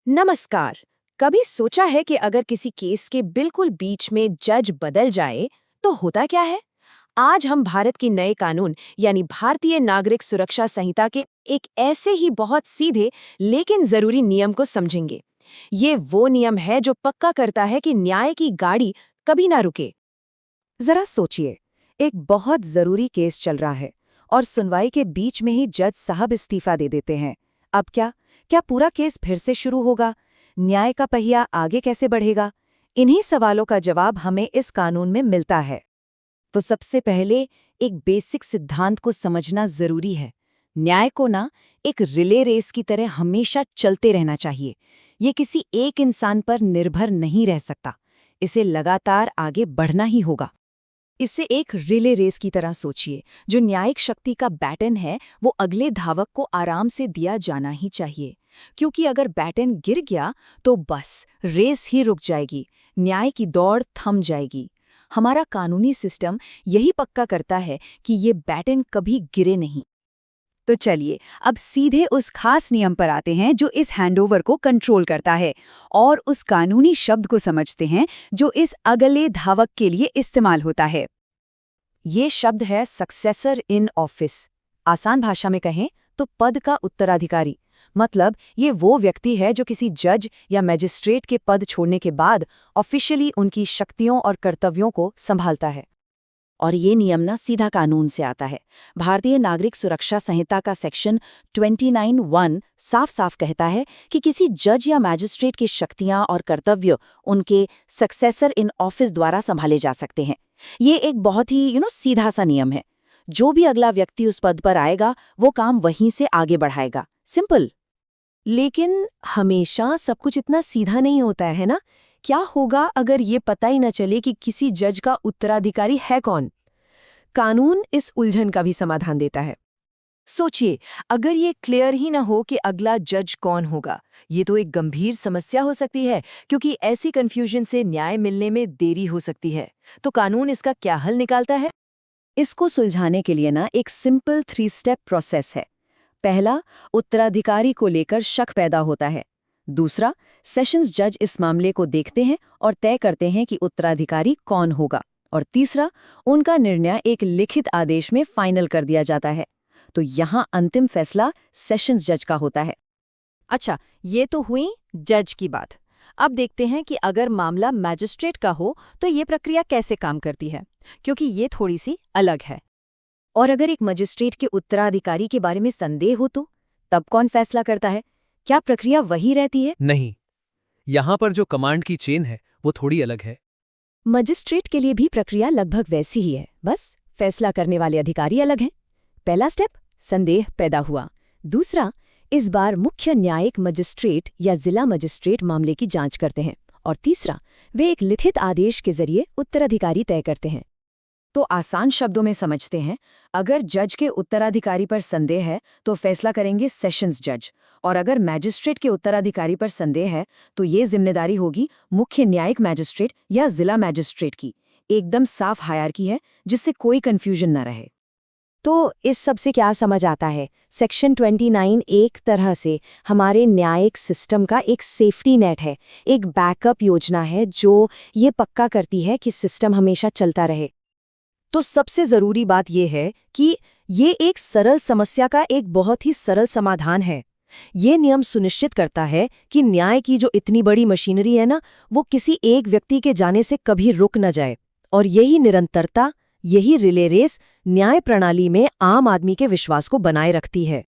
नमस्कार। कभी सोचा है कि अगर किसी केस के बिल्कुल बीच में जज बदल जाए तो होता क्या है? आज हम भारत की नए कानून यानी भारतीय नागरिक सुरक्षा संहिता के एक ऐसे ही बहुत सीधे लेकिन जरूरी नियम को समझेंगे। ये वो नियम है जो पक्का करता है कि न्याय की गाड़ी कभी ना रुके। जरा सोचिए, एक बहुत जरूरी केस चल रहा है और सुनवाई के बीच में ही जज साहब इस्तीफा दे देते हैं। अब क्या क्या पूरा केस फिर से शुरू होगा? न्याय का पहिया आगे कैसे बढ़ेगा? इन्हीं सवालों का जवाब हमें इस कानून में मिलता है। तो सबसे पहले एक बेसिक सिद्धांत को समझना जरूरी है। न्याय को ना एक रिले रेस की तरह हमेशा चलते रहना चाहिए। ये किसी एक इंसान पर निर्भर नहीं रह सकता। इसे लगातार आगे बढ़ना ही होगा। इसे एक रिले रेस की तरह सोचिए। जो न्यायिक शक्ति का बैटन है वो अगले धावक को आराम से दिया जाना ही चाहिए, क्योंकि अगर बैटन गिर गया तो बस रेस ही रुक जाएगी, न्याय की दौड़ थम जाएगी। हमारा कानूनी सिस्टम यही पक्का करता है कि ये बैटन कभी गिरे नहीं। तो चलिए अब सीधे उस खास नियम पर आते हैं जो इस हैंडओवर को कंट्रोल करता है, और उस कानूनी शब्द को समझते हैं जो इस अगले धावक के लिए इस्तेमाल होता है। ये शब्द है सक्सेसर इन ऑफिस। आसान भाषा में कहें तो पद का उत्तराधिकारी। मतलब ये वो व्यक्ति है जो किसी जज या मैजिस्ट्रेट के पद छोड़ने के बाद ऑफिशियली उनकी शक्तियों और कर्तव्यों को संभालता है। और ये नियम ना सीधा कानून से आता है। भारतीय नागरिक सुरक्षा संहिता का सेक्शन 29(1) साफ साफ कहता है कि किसी जज या मैजिस्ट्रेट की शक्तियां और कर्तव्य उनके सक्सेसर इन ऑफिस द्वारा संभाले जा सकते हैं। ये एक बहुत ही सीधा सा नियम है। जो भी अगला व्यक्ति उस पद पर आएगा वो काम वहीं से आगे बढ़ाएगा। सिंपल। लेकिन हमेशा सब कुछ इतना सीधा नहीं होता है ना? क्या होगा अगर ये पता ही न चले कि किसी जज का उत्तराधिकारी है कौन? कानून इस उलझन का भी समाधान देता है। सोचिए, अगर ये क्लियर ही न हो कि अगला जज कौन होगा, ये तो एक गंभीर समस्या हो सकती है, क्योंकि ऐसी कंफ्यूजन से न्याय मिलने में देरी हो सकती है। तो कानून इसका क्या हल निकालता है? इसको सुलझाने के लिए ना एक सिंपल 3 स्टेप प्रोसेस है। पहला, उत्तराधिकारी को लेकर शक पैदा होता है। दूसरा, सेशंस जज इस मामले को देखते हैं और तय करते हैं कि उत्तराधिकारी कौन होगा। और तीसरा, उनका निर्णय एक लिखित आदेश में फाइनल कर दिया जाता है। तो यहाँ अंतिम फैसला सेशंस जज का होता है। अच्छा, ये तो हुई जज की बात। अब देखते हैं कि अगर मामला मैजिस्ट्रेट का हो तो ये प्रक्रिया कैसे काम करती है, क्योंकि ये थोड़ी सी अलग है। और अगर एक मजिस्ट्रेट के उत्तराधिकारी के बारे में संदेह हो तो तब कौन फैसला करता है? क्या प्रक्रिया वही रहती है? नहीं, यहाँ पर जो कमांड की चेन है वो थोड़ी अलग है। मजिस्ट्रेट के लिए भी प्रक्रिया लगभग वैसी ही है, बस फैसला करने वाले अधिकारी अलग हैं। पहला स्टेप, संदेह पैदा हुआ। दूसरा, इस बार मुख्य न्यायिक मजिस्ट्रेट या जिला मजिस्ट्रेट मामले की जांच करते हैं। और तीसरा, वे एक लिखित आदेश के जरिए उत्तराधिकारी तय करते हैं। तो आसान शब्दों में समझते हैं, अगर जज के उत्तराधिकारी पर संदेह है तो फैसला करेंगे सेशंस जज, और अगर मैजिस्ट्रेट के उत्तराधिकारी पर संदेह है तो ये जिम्मेदारी होगी मुख्य न्यायिक मैजिस्ट्रेट या जिला मैजिस्ट्रेट की। एकदम साफ हायरार्की है जिससे कोई कंफ्यूजन न रहे। तो इस सब से क्या समझ आता है? सेक्शन 29 एक तरह से हमारे न्यायिक सिस्टम का एक सेफ्टी नेट है, एक बैकअप योजना है जो ये पक्का करती है कि सिस्टम हमेशा चलता रहे। तो सबसे जरूरी बात यह है कि ये एक सरल समस्या का एक बहुत ही सरल समाधान है। ये नियम सुनिश्चित करता है कि न्याय की जो इतनी बड़ी मशीनरी है ना, वो किसी एक व्यक्ति के जाने से कभी रुक न जाए। और यही निरंतरता, यही रिले रेस न्याय प्रणाली में आम आदमी के विश्वास को बनाए रखती है।